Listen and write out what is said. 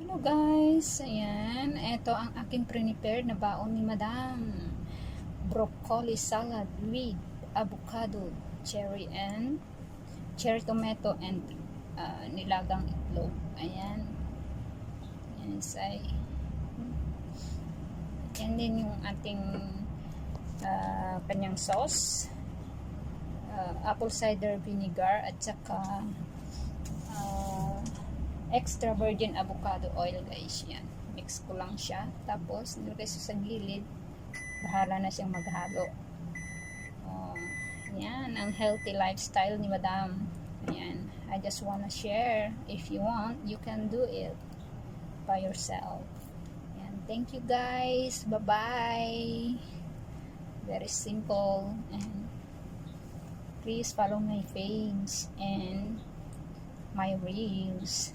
Hello guys, ayan, ito ang aking prepare na baon ni Madam. Broccoli salad with avocado, cherry tomato and nilagang itlog. Ayan. Yan din yung ating kanyang sauce. Apple cider vinegar at saka extra virgin avocado oil guys. Yan, mix ko lang siya, tapos nilagay sa gilid, bahala na siyang maghalo. Yan ang healthy lifestyle ni Madam. Ayan, I just wanna share. If you want, you can do it by yourself. Ayan, thank you guys, bye bye. Very simple, and please follow my page and my reels.